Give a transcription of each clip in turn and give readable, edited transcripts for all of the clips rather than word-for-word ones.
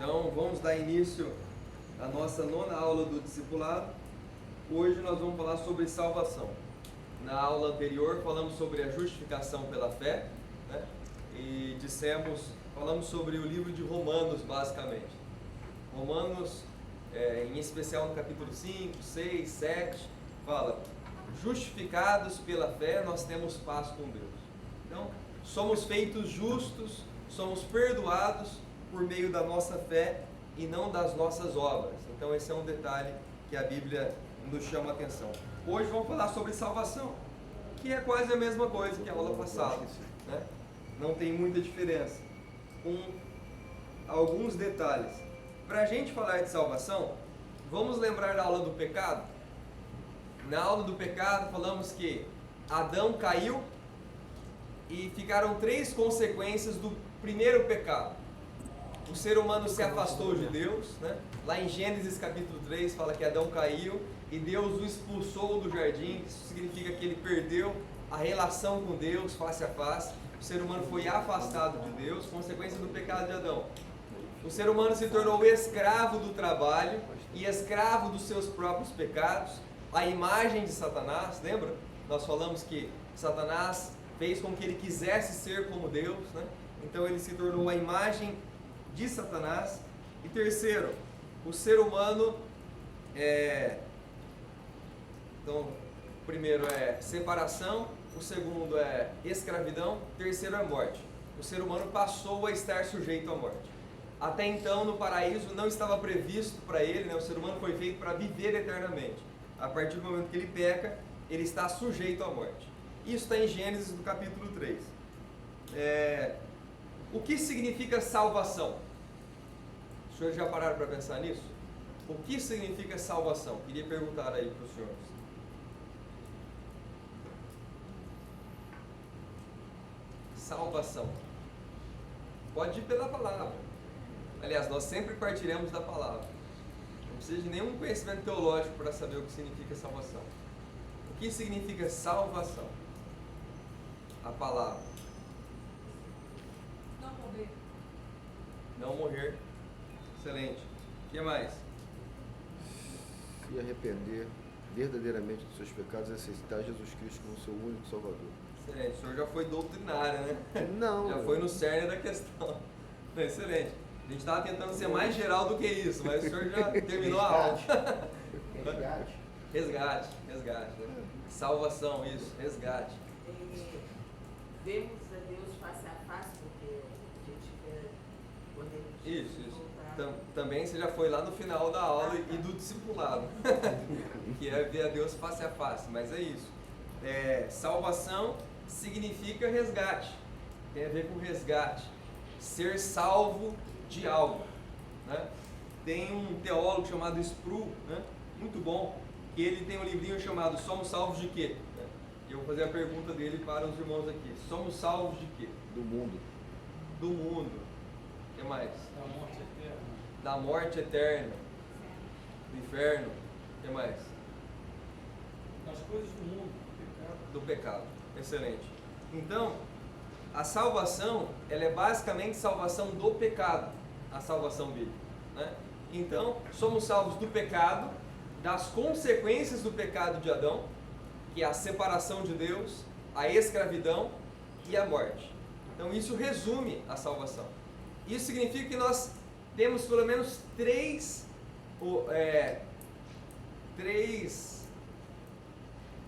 Então, vamos dar início à nossa nona aula do discipulado. Hoje nós vamos falar sobre salvação. Na aula anterior falamos sobre a justificação pela fé, né? E falamos sobre o livro de Romanos, basicamente. Romanos, em especial no capítulo 5, 6, 7, fala: justificados pela fé, nós temos paz com Deus. Então, somos feitos justos, somos perdoados por meio da nossa fé e não das nossas obras. Então, esse é um detalhe que a Bíblia nos chama a atenção. Hoje vamos falar sobre salvação, que é quase a mesma coisa que a aula passada, né? Não tem muita diferença, com alguns detalhes. Para a gente falar de salvação, vamos lembrar da aula do pecado? Na aula do pecado falamos que Adão caiu e ficaram 3 consequências do primeiro pecado. O ser humano se afastou de Deus, né? Lá em Gênesis capítulo 3 fala que Adão caiu e Deus o expulsou do jardim. Isso significa que ele perdeu a relação com Deus face a face. O ser humano foi afastado de Deus, consequência do pecado de Adão. O ser humano se tornou escravo do trabalho e escravo dos seus próprios pecados, a imagem de Satanás. Lembra? Nós falamos que Satanás fez com que ele quisesse ser como Deus, né? Então ele se tornou a imagem de Satanás. E terceiro, o ser humano então, o primeiro é separação, o segundo é escravidão, o terceiro é morte. O ser humano passou a estar sujeito à morte. Até então, no paraíso, não estava previsto para ele, né? O ser humano foi feito para viver eternamente. A partir do momento que ele peca, ele está sujeito à morte. Isso está em Gênesis, no capítulo 3. O que significa salvação? Os senhores já pararam para pensar nisso? O que significa salvação? Queria perguntar aí para os senhores. Salvação. Pode ir pela palavra. Aliás, nós sempre partiremos da palavra. Não precisa de nenhum conhecimento teológico para saber o que significa salvação. O que significa salvação? A palavra. Não morrer. Não morrer. Excelente. O que mais? Se arrepender verdadeiramente dos seus pecados e aceitar Jesus Cristo como seu único Salvador. Excelente. O senhor já foi doutrinário, né? Não. Já foi no cerne da questão. Excelente. A gente estava tentando ser mais geral do que isso, mas o senhor já terminou a aula. Resgate. Né? Salvação, isso. Resgate. Vemos a Deus face a face, porque a gente vê quando ele Isso. Também você já foi lá no final da aula e do discipulado, que é ver a Deus face a face, mas é isso. Salvação significa resgate, tem a ver com resgate, ser salvo de algo, né? Tem um teólogo chamado Sproul, né? Muito bom, que ele tem um livrinho chamado Somos Salvos de Quê? E eu vou fazer a pergunta dele para os irmãos aqui. Somos salvos de quê? Do mundo. Do mundo. O que mais? Da morte eterna. Da morte eterna. Do inferno. O que mais? Das coisas do mundo, do pecado. Do pecado. Excelente. Então, a salvação, ela é basicamente salvação do pecado, a salvação bíblica, né? Então, somos salvos do pecado, das consequências do pecado de Adão, que é a separação de Deus, a escravidão e a morte. Então, isso resume a salvação. Isso significa que nós temos pelo menos três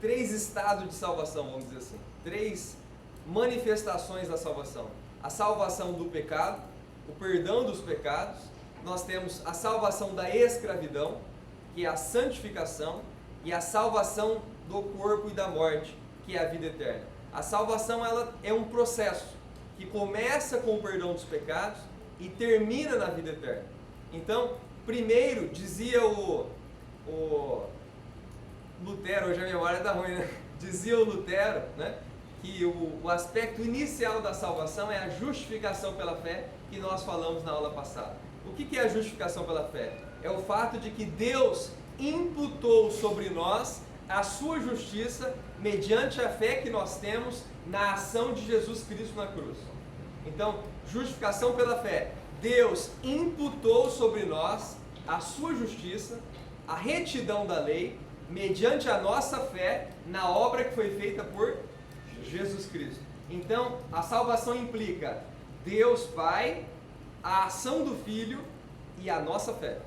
estados de salvação, vamos dizer assim. 3 manifestações da salvação. A salvação do pecado, o perdão dos pecados. Nós temos a salvação da escravidão, que é a santificação, e a salvação do corpo e da morte, que é a vida eterna. A salvação, ela é um processo que começa com o perdão dos pecados e termina na vida eterna. Então, primeiro, dizia o Lutero, hoje a memória está ruim, né? Dizia o Lutero, né, que o aspecto inicial da salvação é a justificação pela fé, que nós falamos na aula passada. O que é a justificação pela fé? É o fato de que Deus imputou sobre nós a sua justiça mediante a fé que nós temos na ação de Jesus Cristo na cruz. Então, justificação pela fé. Deus imputou sobre nós a sua justiça, a retidão da lei, mediante a nossa fé na obra que foi feita por Jesus Cristo. Então, a salvação implica Deus Pai, a ação do Filho e a nossa fé.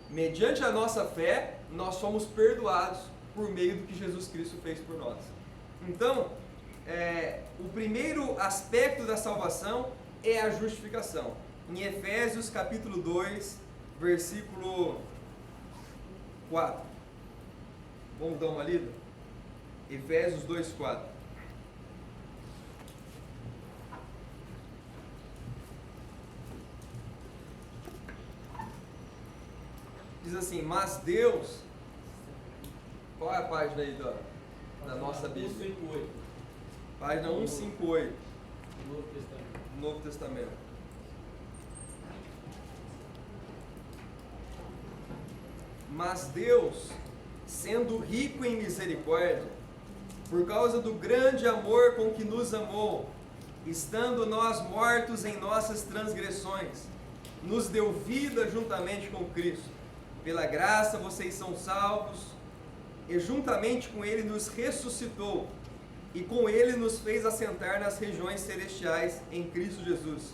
Mediante a nossa fé, nós somos perdoados por meio do que Jesus Cristo fez por nós. Então, o primeiro aspecto da salvação é a justificação. Em Efésios capítulo 2, versículo 4. Vamos dar uma lida? Efésios 2, 4. Diz assim, mas Deus... Qual é a página aí da nossa Bíblia? 158. Página 158, Novo Testamento. Novo Testamento. Mas Deus, sendo rico em misericórdia, por causa do grande amor com que nos amou, estando nós mortos em nossas transgressões, nos deu vida juntamente com Cristo. Pela graça vocês são salvos, e juntamente com Ele nos ressuscitou, e com Ele nos fez assentar nas regiões celestiais em Cristo Jesus.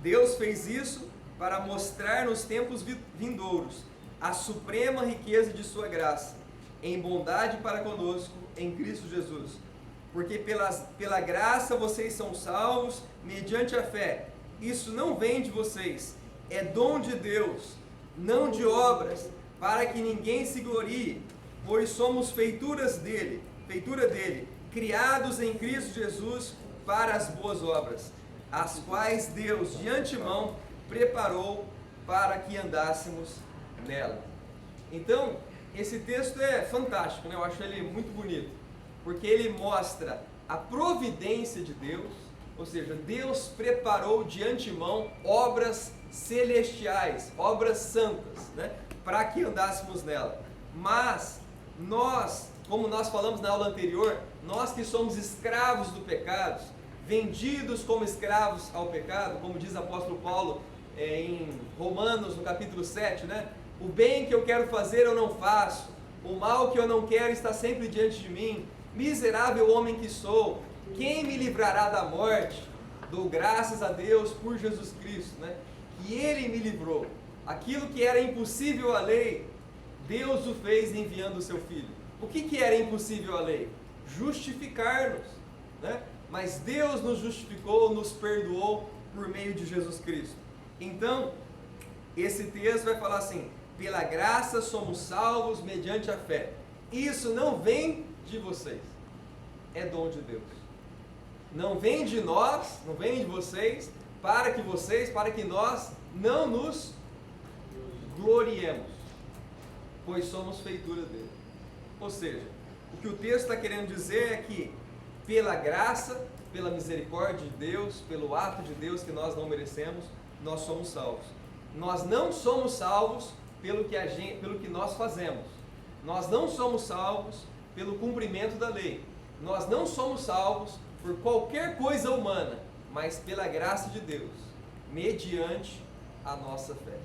Deus fez isso para mostrar nos tempos vindouros a suprema riqueza de sua graça, em bondade para conosco em Cristo Jesus. Porque pela graça vocês são salvos mediante a fé. Isso não vem de vocês, é dom de Deus, não de obras, para que ninguém se glorie, pois somos feitura dele, criados em Cristo Jesus para as boas obras, as quais Deus de antemão preparou para que andássemos nela. Então, esse texto é fantástico, né? Eu acho ele muito bonito, porque ele mostra a providência de Deus, ou seja, Deus preparou de antemão obras celestiais, obras santas, né? Para que andássemos nela. Mas nós, como nós falamos na aula anterior, nós que somos escravos do pecado, vendidos como escravos ao pecado, como diz o apóstolo Paulo em Romanos, no capítulo 7, né? O bem que eu quero fazer eu não faço, o mal que eu não quero está sempre diante de mim. Miserável homem que sou, quem me livrará da morte? Dou graças a Deus por Jesus Cristo, né? Que Ele me livrou. Aquilo que era impossível à lei, Deus o fez enviando o seu Filho. O que era impossível à lei? Justificar-nos, né? Mas Deus nos justificou, nos perdoou por meio de Jesus Cristo. Então, esse texto vai falar assim: pela graça somos salvos mediante a fé. Isso não vem de vocês, é dom de Deus. Não vem de nós, não vem de vocês, para que nós não nos gloriemos, pois somos feitura dele. Ou seja, o que o texto está querendo dizer é que pela graça, pela misericórdia de Deus, pelo ato de Deus que nós não merecemos, nós somos salvos. Nós não somos salvos pelo que nós fazemos. Nós não somos salvos pelo cumprimento da lei. Nós não somos salvos por qualquer coisa humana, mas pela graça de Deus, mediante a nossa fé.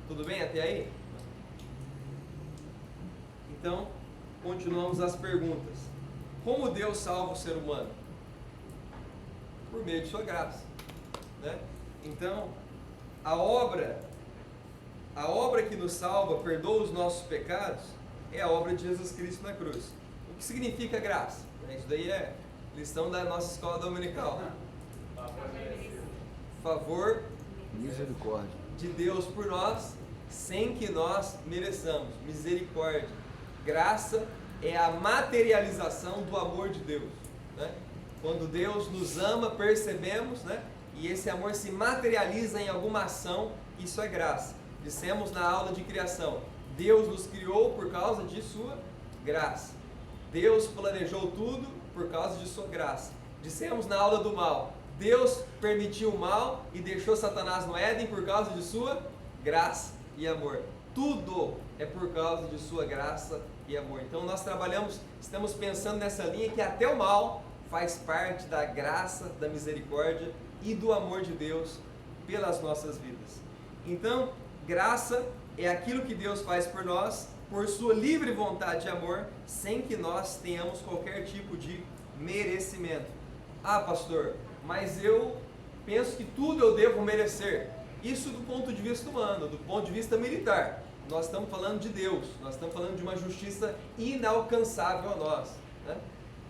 Tudo bem até aí? Então, continuamos as perguntas. Como Deus salva o ser humano? Por meio de sua graça, né? Então, a obra que nos salva, perdoa os nossos pecados, é a obra de Jesus Cristo na cruz. O que significa graça? Isso daí é lição da nossa escola dominical. Favor, misericórdia de Deus por nós, sem que nós mereçamos. Misericórdia. Graça é a materialização do amor de Deus, né? Quando Deus nos ama, percebemos, né? E esse amor se materializa em alguma ação, isso é graça. Dissemos na aula de criação, Deus nos criou por causa de sua graça. Deus planejou tudo por causa de sua graça. Dissemos na aula do mal, Deus permitiu o mal e deixou Satanás no Éden por causa de sua graça e amor. Tudo é por causa de sua graça e amor. Então nós estamos pensando nessa linha que até o mal faz parte da graça, da misericórdia e do amor de Deus pelas nossas vidas. Então, graça é aquilo que Deus faz por nós, por sua livre vontade de amor, sem que nós tenhamos qualquer tipo de merecimento. Ah, pastor, mas eu penso que tudo eu devo merecer. Isso do ponto de vista humano, do ponto de vista militar. Nós estamos falando de Deus, nós estamos falando de uma justiça inalcançável a nós, né?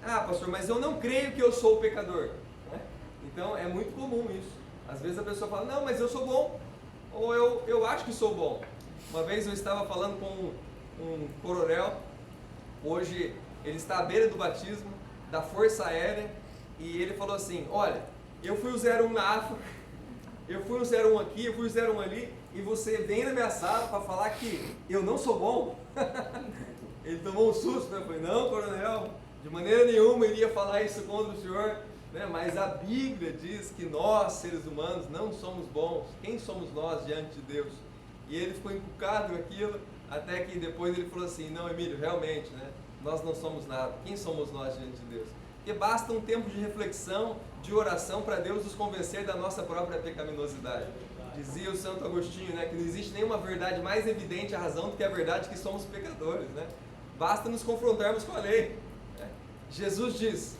Ah, pastor, mas eu não creio que eu sou o pecador, né? Então é muito comum isso. Às vezes a pessoa fala, não, mas eu sou bom, ou eu acho que sou bom. Uma vez eu estava falando com um coronel, hoje ele está à beira do batismo da Força Aérea, e ele falou assim, olha, eu fui o 01 na África, eu fui o 01 aqui, eu fui o 01 ali, e você vem na minha sala para falar que eu não sou bom? Ele tomou um susto, né? Eu falei, não, coronel, de maneira nenhuma iria falar isso contra o senhor, né? Mas a Bíblia diz que nós, seres humanos, não somos bons. Quem somos nós diante de Deus? E ele ficou encucado com aquilo, até que depois ele falou assim, não, Emílio, realmente, né? Nós não somos nada. Quem somos nós diante de Deus? Porque basta um tempo de reflexão, de oração, para Deus nos convencer da nossa própria pecaminosidade. Dizia o Santo Agostinho, né, que não existe nenhuma verdade mais evidente à razão do que a verdade que somos pecadores, né? Basta nos confrontarmos com a lei, né? Jesus diz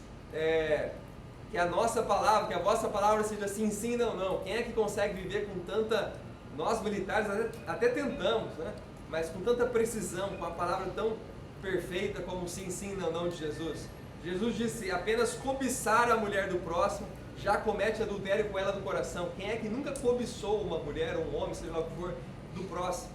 que a nossa palavra, que a vossa palavra seja sim, sim, não, não. Quem é que consegue viver com tanta... Nós militares até tentamos, né? Mas com tanta precisão, com a palavra tão perfeita como sim, sim, não, não de Jesus. Jesus disse, apenas cobiçar a mulher do próximo já comete adultério com ela do coração. Quem é que nunca cobiçou uma mulher, ou um homem, seja lá o que for, do próximo?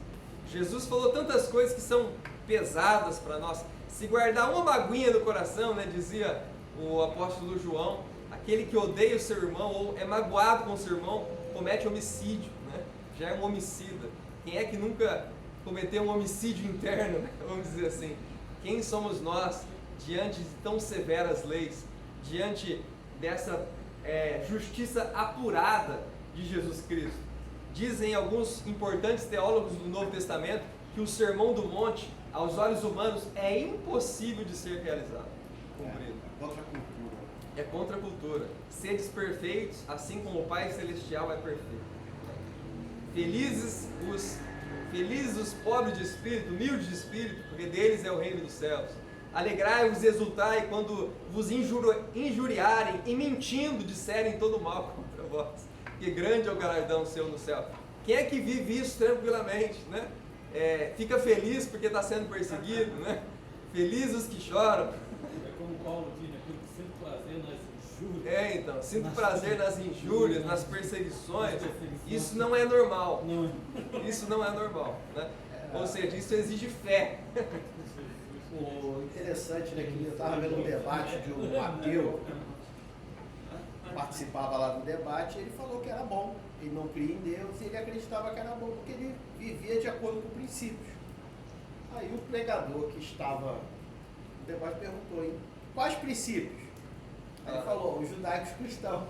Jesus falou tantas coisas que são pesadas para nós. Se guardar uma maguinha do coração, né, dizia o apóstolo João, aquele que odeia o seu irmão ou é magoado com o seu irmão, comete homicídio, né? Já é um homicida. Quem é que nunca cometeu um homicídio interno, né? Vamos dizer assim. Quem somos nós diante de tão severas leis, diante dessa justiça apurada de Jesus Cristo? Dizem alguns importantes teólogos do Novo Testamento que o Sermão do Monte, aos olhos humanos, é impossível de ser realizado, cumprido. Contra a cultura. É contra a cultura. Sedes perfeitos, assim como o Pai Celestial é perfeito. Felizes os pobres de espírito, humildes de espírito, porque deles é o reino dos céus. Alegrai-vos e exultai quando vos injuriarem e mentindo disserem todo mal contra vós, que grande é o galardão seu no céu. Quem é que vive isso tranquilamente, né? Fica feliz porque está sendo perseguido, né? Felizes os que choram. É como Paulo diz, né? Que sinto prazer nas injúrias. Então, sinto prazer nas injúrias, nas perseguições. Isso não é normal. Isso não é normal, né? Ou seja, isso exige fé. O interessante, né, que eu estava vendo um debate de um ateu, participava lá do debate, e ele falou que era bom, ele não cria em Deus, e ele acreditava que era bom, porque ele vivia de acordo com princípios. Aí o pregador que estava no debate perguntou, hein, quais princípios? Aí ele falou, os judaicos cristãos.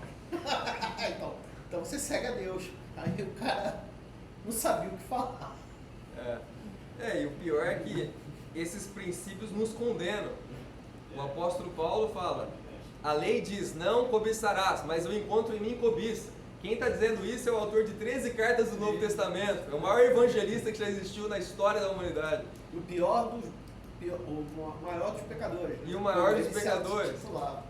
então você segue a Deus. Aí o cara não sabia o que falar. E o pior é que esses princípios nos condenam. O apóstolo Paulo fala, a lei diz, não cobiçarás, mas eu encontro em mim cobiça. Quem está dizendo isso é o autor de 13 cartas do Novo Testamento, é o maior evangelista que já existiu na história da humanidade. O maior dos pecadores. E o maior dos pecadores.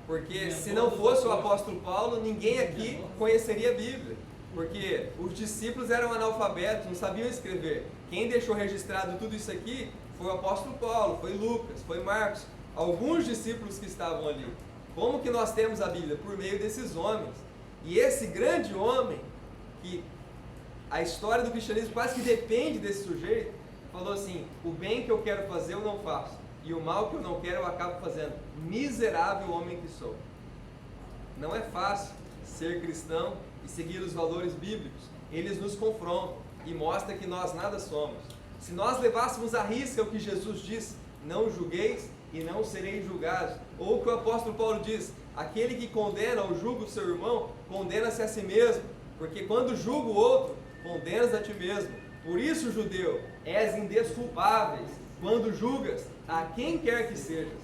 Porque se não fosse o apóstolo Paulo, ninguém aqui conheceria a Bíblia. Porque os discípulos eram analfabetos, não sabiam escrever. Quem deixou registrado tudo isso aqui foi o apóstolo Paulo, foi Lucas, foi Marcos, alguns discípulos que estavam ali. Como que nós temos a Bíblia? Por meio desses homens. E esse grande homem, que a história do cristianismo quase que depende desse sujeito, falou assim, o bem que eu quero fazer eu não faço, e o mal que eu não quero eu acabo fazendo. Miserável homem que sou. Não é fácil ser cristão e seguir os valores bíblicos. Eles nos confrontam e mostram que nós nada somos. Se nós levássemos à risca o que Jesus diz, não julgueis e não sereis julgados, ou o que o apóstolo Paulo diz, aquele que condena ou julga o seu irmão, condena-se a si mesmo, porque quando julga o outro, condenas a ti mesmo. Por isso, judeu, és indesculpáveis quando julgas a quem quer que sejas.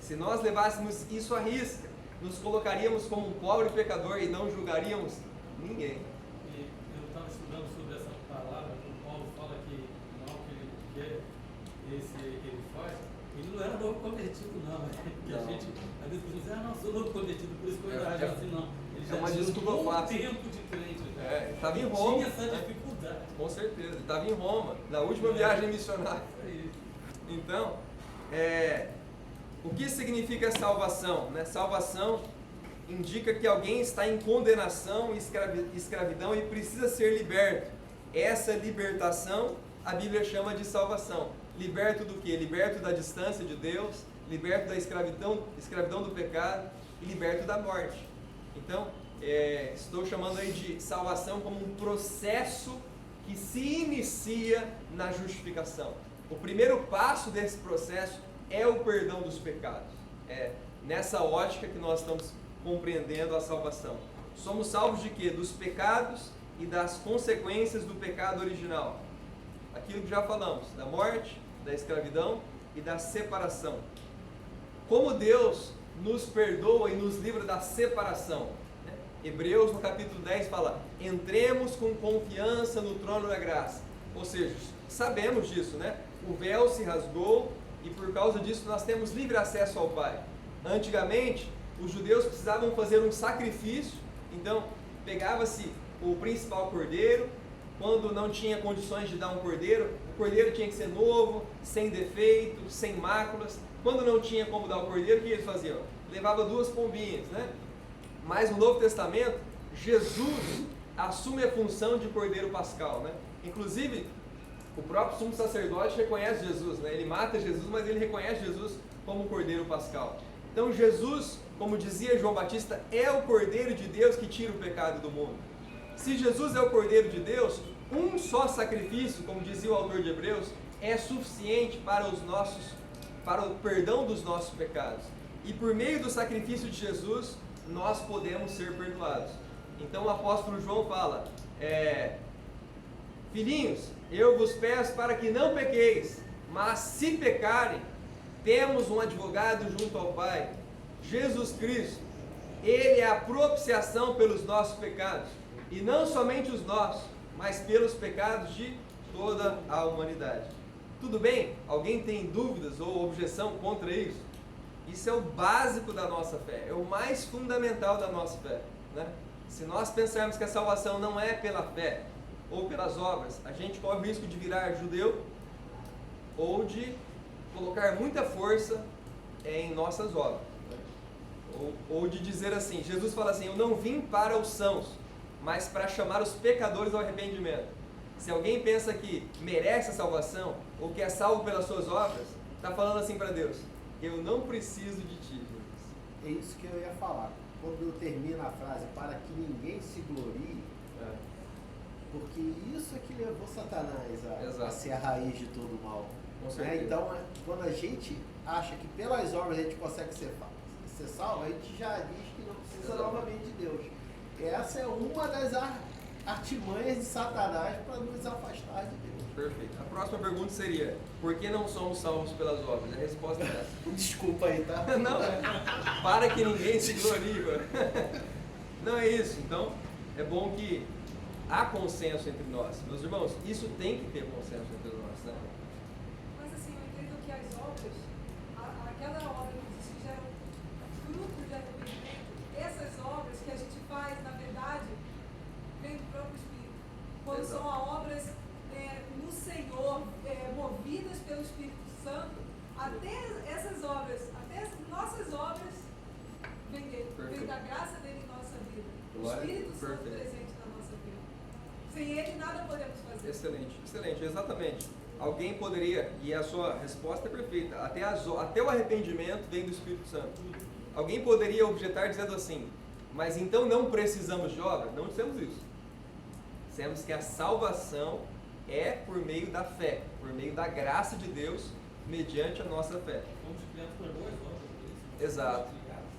Se nós levássemos isso à risca, nos colocaríamos como um pobre pecador e não julgaríamos ninguém. E eu estava estudando sobre essa palavra, quando Paulo fala que o mal que ele quer, esse que ele faz, ele não era novo convertido, não. Que a Não. gente, às vezes, diz, não sou novo convertido, por isso que eu era assim, não. Ele já uma tinha desculpa um bom fácil. tempo de crente. Ele estava em Ele Roma. tinha essa né? dificuldade. Com certeza, ele estava em Roma, na última viagem missionária. É isso. Então, o que significa salvação? Né? Salvação indica que alguém está em condenação e escravidão e precisa ser liberto. Essa libertação a Bíblia chama de salvação. Liberto do quê? Liberto da distância de Deus, liberto da escravidão do pecado e liberto da morte. Então, estou chamando aí de salvação como um processo que se inicia na justificação. O primeiro passo desse processo é o perdão dos pecados. É nessa ótica que nós estamos compreendendo a salvação. Somos salvos de quê? Dos pecados e das consequências do pecado original. Aquilo que já falamos, da morte, da escravidão e da separação. Como Deus nos perdoa e nos livra da separação? Hebreus no capítulo 10 fala: entremos com confiança no trono da graça. Ou seja, sabemos disso, né? O véu se rasgou e por causa disso nós temos livre acesso ao Pai. Antigamente, os judeus precisavam fazer um sacrifício, então pegava-se o principal cordeiro. Quando não tinha condições de dar um cordeiro, o cordeiro tinha que ser novo, sem defeito, sem máculas. Quando não tinha como dar o cordeiro, o que eles faziam? Levava 2 pombinhas, né? Mas no Novo Testamento, Jesus assume a função de cordeiro pascal, né? Inclusive, o próprio sumo sacerdote reconhece Jesus, né? Ele mata Jesus, mas ele reconhece Jesus como cordeiro pascal. Então Jesus, como dizia João Batista, é o cordeiro de Deus que tira o pecado do mundo. Se Jesus é o cordeiro de Deus, um só sacrifício, como dizia o autor de Hebreus, é suficiente para o perdão dos nossos pecados. E por meio do sacrifício de Jesus, nós podemos ser perdoados. Então o apóstolo João fala: filhinhos, eu vos peço para que não pequeis, mas se pecarem, temos um advogado junto ao Pai, Jesus Cristo. Ele é a propiciação pelos nossos pecados, e não somente os nossos, mas pelos pecados de toda a humanidade. Tudo bem? Alguém tem dúvidas ou objeção contra isso? Isso é o básico da nossa fé, é o mais fundamental da nossa fé, né? Se nós pensarmos que a salvação não é pela fé ou pelas obras, a gente corre o risco de virar judeu ou de colocar muita força em nossas obras, né? Ou de dizer assim, Jesus fala assim: eu não vim para os sãos, mas para chamar os pecadores ao arrependimento. Se alguém pensa que merece a salvação ou que é salvo pelas suas obras, está falando assim para Deus: eu não preciso de ti, Jesus. É isso que eu ia falar. Quando termina a frase, para que ninguém se glorie, porque isso é que levou Satanás a ser a raiz de todo o mal. Com certeza. Então, quando a gente acha que pelas obras a gente consegue ser salvo, a gente já diz que não precisa novamente de Deus. Essa é uma das artimanhas de Satanás para nos afastar de Deus. Perfeito. A próxima pergunta seria: por que não somos salvos pelas obras? A resposta é essa. Desculpa aí, tá? Não, para que ninguém se glorie. Não é isso. Então, é bom que há consenso entre nós. Meus irmãos, isso tem que ter consenso entre nós, né? Mas assim, eu entendo que as obras, aquela obra que diz que gera fruto de arrependimento, essas obras que a gente faz, na verdade, vem do próprio Espírito. Quando Exato. são obras no Senhor, movidas pelo Espírito Santo, até essas obras, até as nossas obras, vem dele, vem da graça dele em nossa vida. Glória. O Espírito Santo Perfeito. presente na nossa vida. Sem ele, nada podemos fazer. Excelente, excelente, exatamente. Alguém poderia, e a sua resposta é perfeita, até o arrependimento vem do Espírito Santo. Alguém poderia objetar dizendo assim: mas então não precisamos de obra? Não dissemos isso. Dissemos que a salvação é por meio da fé, por meio da graça de Deus, mediante a nossa fé. Fomos criados para boas obras. Exato.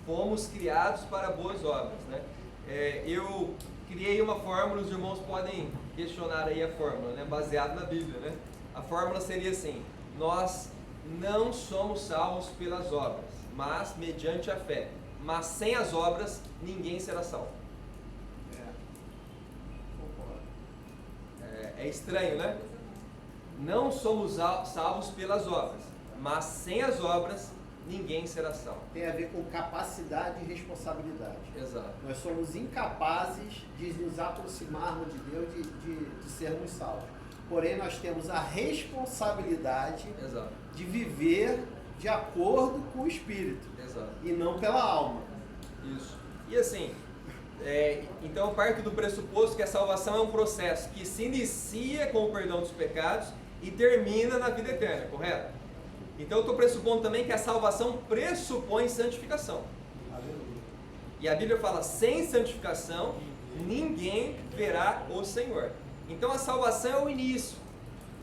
Fomos criados para boas obras, né? Eu criei uma fórmula, os irmãos podem questionar aí a fórmula, né? Baseado na Bíblia, né? A fórmula seria assim: nós não somos salvos pelas obras, mas mediante a fé. mas sem as obras ninguém será salvo. Concordo. É estranho, né? Não somos salvos pelas obras, mas sem as obras ninguém será salvo. Tem a ver com capacidade e responsabilidade. Exato. Nós somos incapazes de nos aproximarmos de Deus, de sermos salvos. Porém, nós temos a responsabilidade Exato. de viver de acordo com o Espírito Exato. e não pela alma. Isso. E assim, então eu parto do pressuposto que a salvação é um processo que se inicia com o perdão dos pecados e termina na vida eterna, correto? Então eu estou pressupondo também que a salvação pressupõe santificação. Aleluia. E a Bíblia fala, sem santificação, ninguém verá o Senhor. Então a salvação é o início.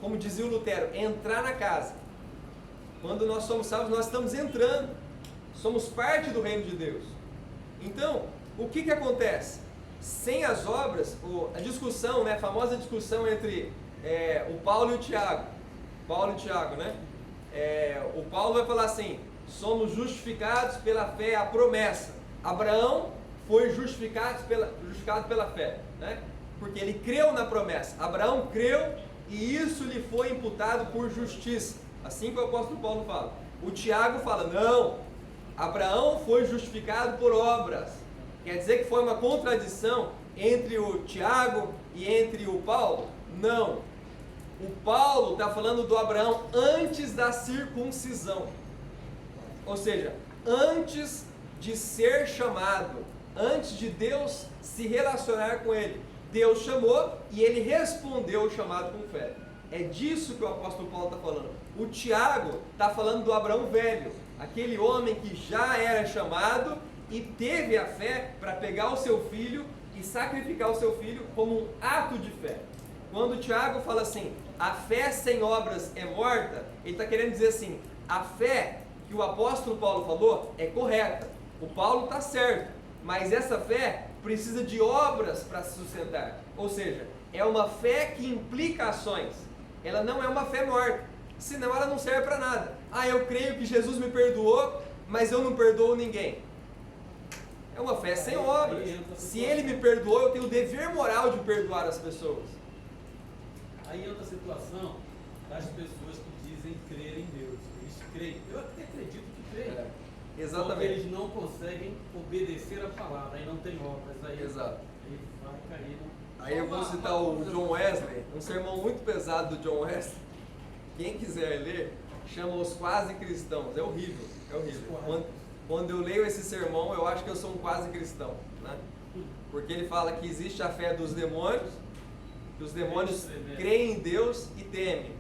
Como dizia o Lutero, entrar na casa. Quando nós somos salvos, nós estamos entrando. Somos parte do reino de Deus. Então, o que acontece? Sem as obras, a discussão, né, a famosa discussão entre o Paulo e o Tiago. Paulo e Tiago, né? O Paulo vai falar assim, somos justificados pela fé, a promessa. Abraão foi justificado pela fé, né? Porque ele creu na promessa. Abraão creu e isso lhe foi imputado por justiça. Assim que o apóstolo Paulo fala. O Tiago fala, não, Abraão foi justificado por obras. Quer dizer que foi uma contradição entre o Tiago e entre o Paulo? Não. O Paulo está falando do Abraão antes da circuncisão. Ou seja, antes de ser chamado, antes de Deus se relacionar com ele. Deus chamou e ele respondeu o chamado com fé. É disso que o apóstolo Paulo está falando. O Tiago está falando do Abraão velho, aquele homem que já era chamado e teve a fé para pegar o seu filho e sacrificar o seu filho como um ato de fé. Quando o Tiago fala assim, a fé sem obras é morta, ele está querendo dizer assim, a fé que o apóstolo Paulo falou é correta. O Paulo está certo, mas essa fé precisa de obras para se sustentar. Ou seja, é uma fé que implica ações. Ela não é uma fé morta, senão ela não serve para nada. Ah, eu creio que Jesus me perdoou, mas eu não perdoo ninguém. É uma fé sem obras. Se ele me perdoou, eu tenho o dever moral de perdoar as pessoas. Aí entra a situação das pessoas que dizem crer em Deus. Eles creem. Eu até acredito que creem. Exatamente. Só que eles não conseguem obedecer a palavra, aí não tem obras. Aí, Exato. Aí vai cair. Aí eu vou citar o John Wesley, um sermão muito pesado do John Wesley. Quem quiser ler, chama Os Quase Cristãos. É horrível, é horrível. Quando eu leio esse sermão, eu acho que eu sou um quase cristão, né? Porque ele fala que existe a fé dos demônios, que os demônios creem em Deus e temem.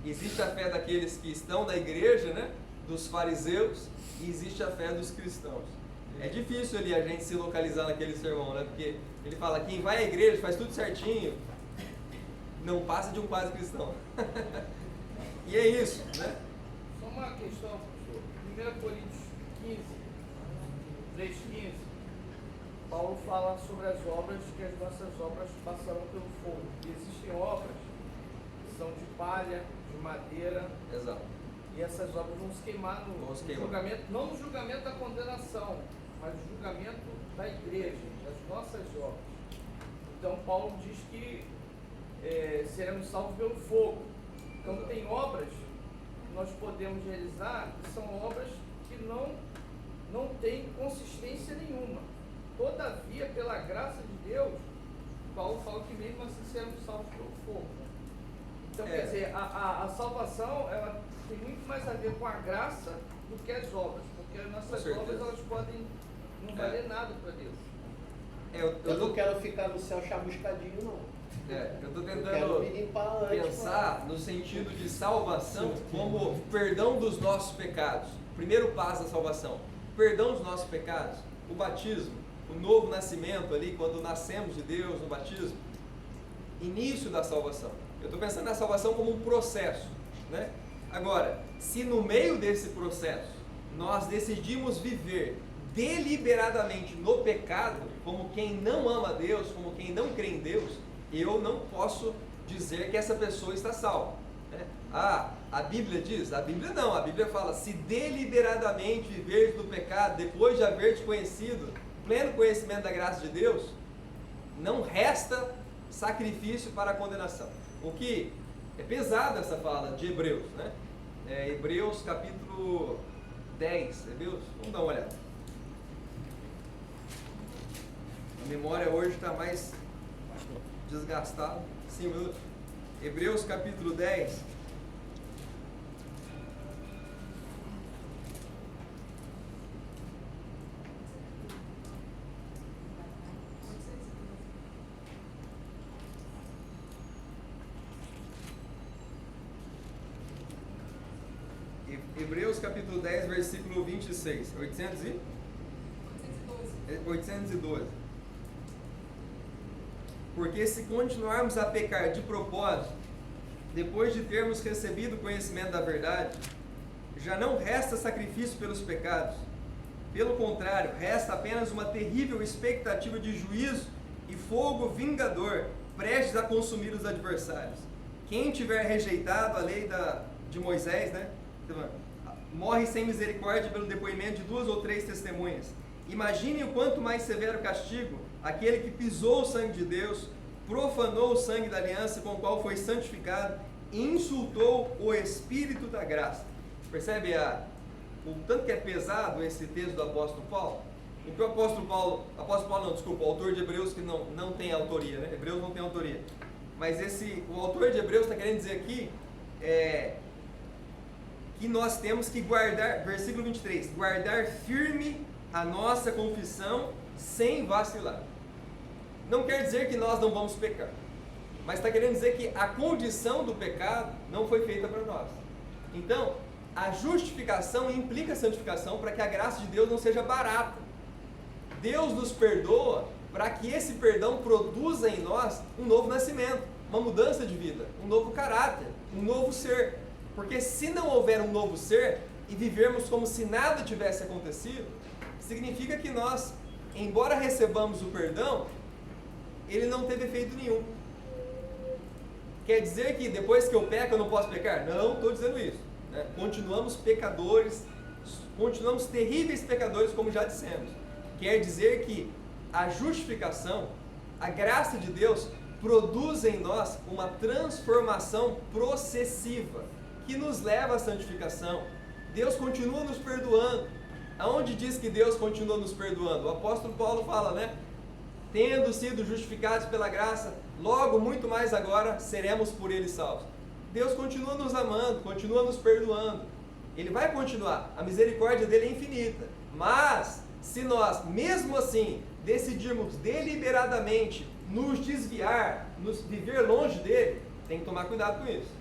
Existe a fé daqueles que estão na igreja, né? Dos fariseus, e existe a fé dos cristãos. É difícil ali a gente se localizar naquele sermão, né? Porque ele fala, quem vai à igreja faz tudo certinho, não passa de um quase cristão. E é isso, né? Só uma questão, professor. 1 Coríntios 15, 3,15, Paulo fala sobre as obras, que as nossas obras passarão pelo fogo. E existem obras que são de palha, de madeira, Exato. e essas obras vão se queimar no julgamento, não no julgamento da condenação, mas no julgamento da igreja, das nossas obras. Então Paulo diz que seremos salvos pelo fogo. Então tem obras que nós podemos realizar que são obras que não têm consistência nenhuma. Todavia, pela graça de Deus, Paulo fala que mesmo assim seremos salvos pelo fogo. Então, quer dizer, a salvação ela tem muito mais a ver com a graça do que as obras, porque as nossas obras elas podem não valer nada para Deus. Eu não quero ficar no céu chamuscadinho, não. Eu estou Quero tentando me limpar antes, pensar no sentido de salvação como perdão dos nossos pecados. Primeiro passo da salvação, perdão dos nossos pecados, o batismo, o novo nascimento ali, quando nascemos de Deus no batismo, início da salvação. Eu estou pensando na salvação como um processo, né? Agora, se no meio desse processo nós decidimos viver deliberadamente no pecado, como quem não ama Deus, como quem não crê em Deus, eu não posso dizer que essa pessoa está salva. Né? Ah, a Bíblia diz? A Bíblia não, a Bíblia fala: se deliberadamente viveres do pecado, depois de haver te conhecido, pleno conhecimento da graça de Deus, não resta sacrifício para a condenação. O que é pesado essa fala de Hebreus, né? Hebreus capítulo 10, Hebreus, vamos dar uma olhada. A memória hoje está mais desgastada. 5 minutos. Hebreus capítulo 10. Hebreus capítulo 10, versículo 26. 812. Porque se continuarmos a pecar de propósito, depois de termos recebido o conhecimento da verdade, já não resta sacrifício pelos pecados. Pelo contrário, resta apenas uma terrível expectativa de juízo e fogo vingador, prestes a consumir os adversários. Quem tiver rejeitado a lei de Moisés, né, morre sem misericórdia pelo depoimento de 2 ou 3 testemunhas. Imagine o quanto mais severo castigo aquele que pisou o sangue de Deus, profanou o sangue da aliança com o qual foi santificado e insultou o Espírito da graça. Percebe o tanto que é pesado esse texto do apóstolo Paulo? O que o o autor de Hebreus, que não tem autoria, né? Hebreus não tem autoria. Mas o autor de Hebreus está querendo dizer aqui que nós temos que guardar, versículo 23, guardar firme a nossa confissão sem vacilar. Não quer dizer que nós não vamos pecar, mas está querendo dizer que a condição do pecado não foi feita para nós. Então, a justificação implica a santificação para que a graça de Deus não seja barata. Deus nos perdoa para que esse perdão produza em nós um novo nascimento, uma mudança de vida, um novo caráter, um novo ser. Porque se não houver um novo ser e vivermos como se nada tivesse acontecido, significa que nós, embora recebamos o perdão, ele não teve efeito nenhum. Quer dizer que depois que eu peco eu não posso pecar? Não estou dizendo isso, né? Continuamos pecadores, continuamos terríveis pecadores, como já dissemos. Quer dizer que a justificação, a graça de Deus, produz em nós uma transformação processiva, que nos leva à santificação. Deus continua nos perdoando. Aonde diz que Deus continua nos perdoando? O apóstolo Paulo fala, né? Tendo sido justificados pela graça, logo muito mais agora seremos por ele salvos. Deus continua nos amando, continua nos perdoando. Ele vai continuar, a misericórdia dele é infinita. Mas, se nós, mesmo assim, decidirmos deliberadamente nos desviar, nos viver longe dele, tem que tomar cuidado com isso.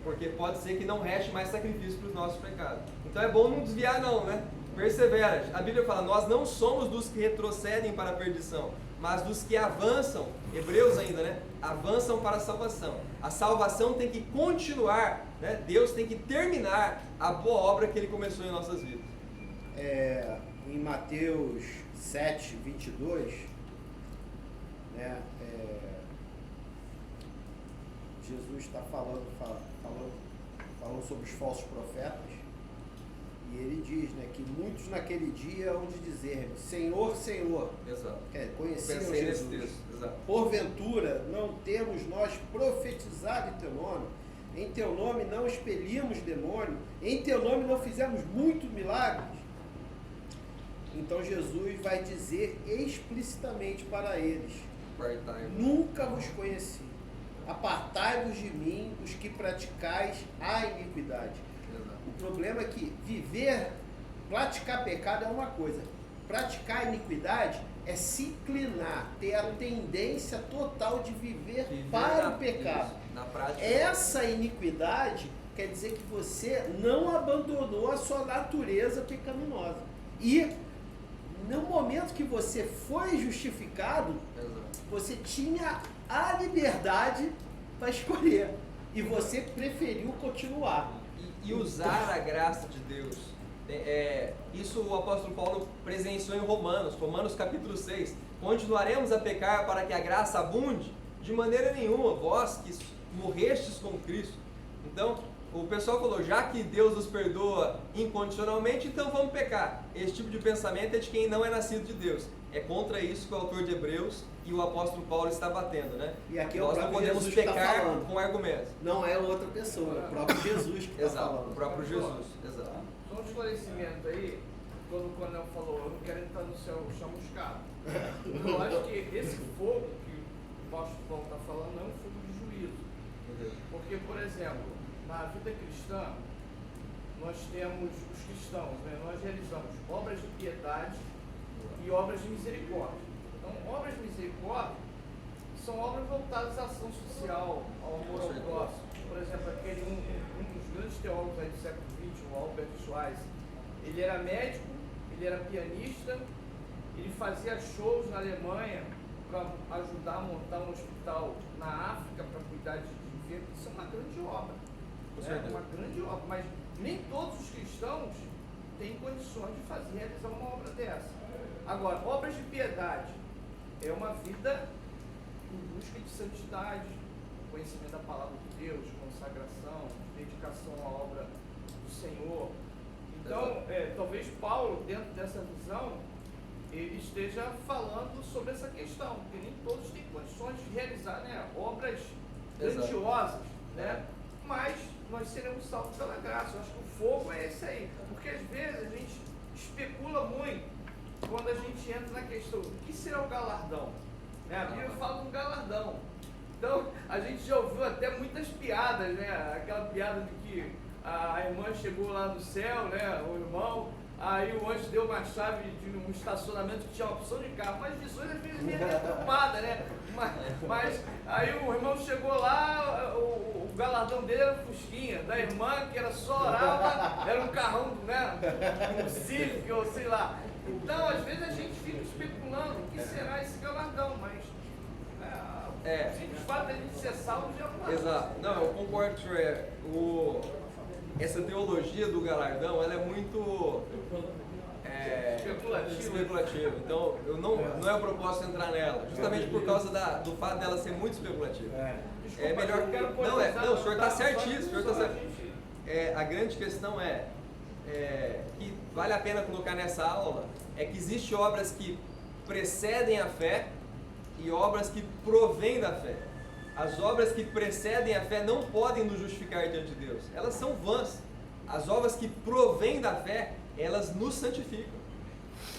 Porque pode ser que não reste mais sacrifício para os nossos pecados. Então é bom não desviar não, né? Persevera. A Bíblia fala, nós não somos dos que retrocedem para a perdição, mas dos que avançam, Hebreus ainda, né? Avançam para a salvação. A salvação tem que continuar, né? Deus tem que terminar a boa obra que Ele começou em nossas vidas. Em Mateus 7, 22, né? Jesus está falando sobre os falsos profetas, e ele diz, né, que muitos naquele dia hão de dizer: Senhor, Senhor. Exato. Conheciam Jesus. Exato. Porventura não temos nós profetizado em teu nome? Em teu nome não expelimos demônio? Em teu nome não fizemos muitos milagres? Então Jesus vai dizer explicitamente para eles: nunca vos conheci. Apartai-vos de mim, os que praticais a iniquidade. Exato. O problema é que praticar pecado é uma coisa, praticar a iniquidade é se inclinar, ter a tendência total de viver para o pecado. Na prática, essa iniquidade quer dizer que você não abandonou a sua natureza pecaminosa. E no momento que você foi justificado, você tinha a liberdade para escolher. E você preferiu continuar. E usar a graça de Deus. Isso o apóstolo Paulo presenciou em Romanos capítulo 6. Continuaremos a pecar para que a graça abunde? De maneira nenhuma. Vós que morrestes com Cristo, Então, o pessoal falou, já que Deus nos perdoa incondicionalmente, então vamos pecar. Esse tipo de pensamento é de quem não é nascido de Deus. É contra isso que o autor de Hebreus e o apóstolo Paulo está batendo, né? E aqui é nós o não próprio podemos Jesus que tá pecar falando. com argumentos. Não é outra pessoa, é o próprio Jesus que está Exato, falando. o próprio Jesus. Exato. Só um esclarecimento aí, quando o coronel falou, eu não quero entrar no céu chamuscado. Eu acho que esse fogo que o apóstolo Paulo está falando é um fogo de juízo. Porque, por exemplo, na vida cristã, nós temos os cristãos, né? Nós realizamos obras de piedade e obras de misericórdia. Então, obras de misericórdia são obras voltadas à ação social, ao amor ao próximo. Por exemplo, um dos grandes teólogos aí do século XX, o Albert Schweitzer, ele era médico, ele era pianista, ele fazia shows na Alemanha para ajudar a montar um hospital na África para cuidar de enfermos. Isso é uma grande obra. É uma grande obra, mas nem todos os cristãos têm condições de realizar uma obra dessa. Agora, obras de piedade é uma vida em busca de santidade, conhecimento da palavra de Deus, consagração, dedicação à obra do Senhor. Então, talvez Paulo, dentro dessa visão, ele esteja falando sobre essa questão, porque nem todos têm condições de realizar, né, obras grandiosas, né? Mas nós seremos salvos pela graça. Eu acho que o fogo é esse aí, porque às vezes a gente especula muito quando a gente entra na questão do que será o galardão, né? A Bíblia fala um galardão. Então a gente já ouviu até muitas piadas, né? Aquela piada de que a irmã chegou lá no céu, né? O irmão, aí o anjo deu uma chave de um estacionamento que tinha uma opção de carro, mas visões às vezes meio preocupada, né? Mas aí o irmão chegou lá, o galardão dele era um Fusquinha, da irmã que era só orar, era um carrão, né? Um Civic ou sei lá. Então às vezes a gente fica especulando o que será esse galardão, mas o simples fato de a gente ser salvo já é. Exato. Não, eu concordo, senhor. Essa teologia do galardão, ela é muito especulativa. Então, não é o propósito entrar nela, justamente por causa do fato dela ser muito especulativa. É melhor. Não, o senhor está certíssimo. A grande questão que vale a pena colocar nessa aula é que existem obras que precedem a fé e obras que provêm da fé. As obras que precedem a fé não podem nos justificar diante de Deus. Elas são vãs. As obras que provêm da fé, elas nos santificam.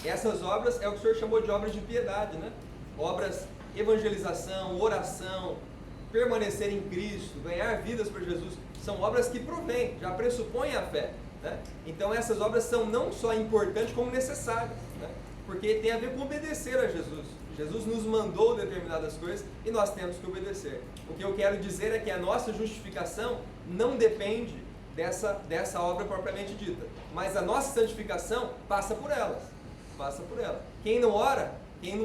Essas obras é o que o senhor chamou de obras de piedade, né? Obras, evangelização, oração, permanecer em Cristo, ganhar vidas para Jesus, são obras que provêm, já pressupõem a fé, né? Então essas obras são não só importantes, como necessárias, né? Porque tem a ver com obedecer a Jesus. Jesus nos mandou determinadas coisas e nós temos que obedecer. O que eu quero dizer é que a nossa justificação não depende dessa obra propriamente dita, mas a nossa santificação passa por elas. Quem não ora, quem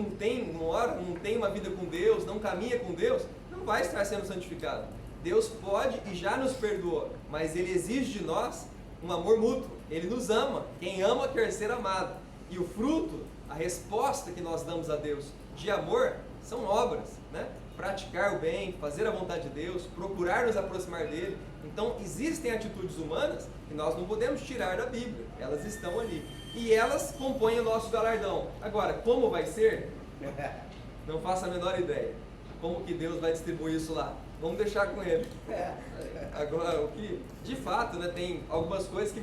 não ora, não tem uma vida com Deus, não caminha com Deus, não vai estar sendo santificado. Deus pode e já nos perdoa, mas Ele exige de nós um amor mútuo. Ele nos ama. Quem ama quer ser amado. E o fruto, a resposta que nós damos a Deus de amor, são obras, né? Praticar o bem, fazer a vontade de Deus, procurar nos aproximar dele. Então existem atitudes humanas que nós não podemos tirar da Bíblia, elas estão ali e elas compõem o nosso galardão. Agora, como vai ser? Não faço a menor ideia. Como que Deus vai distribuir isso lá? Vamos deixar com Ele. Agora, o que de fato, né, tem algumas coisas que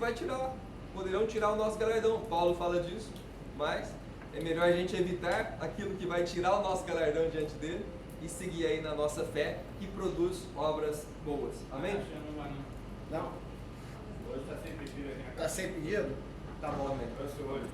poderão tirar o nosso galardão. Paulo fala disso, mas é melhor a gente evitar aquilo que vai tirar o nosso galardão diante dele e seguir aí na nossa fé, que produz obras boas. Amém? Não? Hoje está sem pedido aqui na casa. Está sem pedido? Tá bom. Amém. Hoje.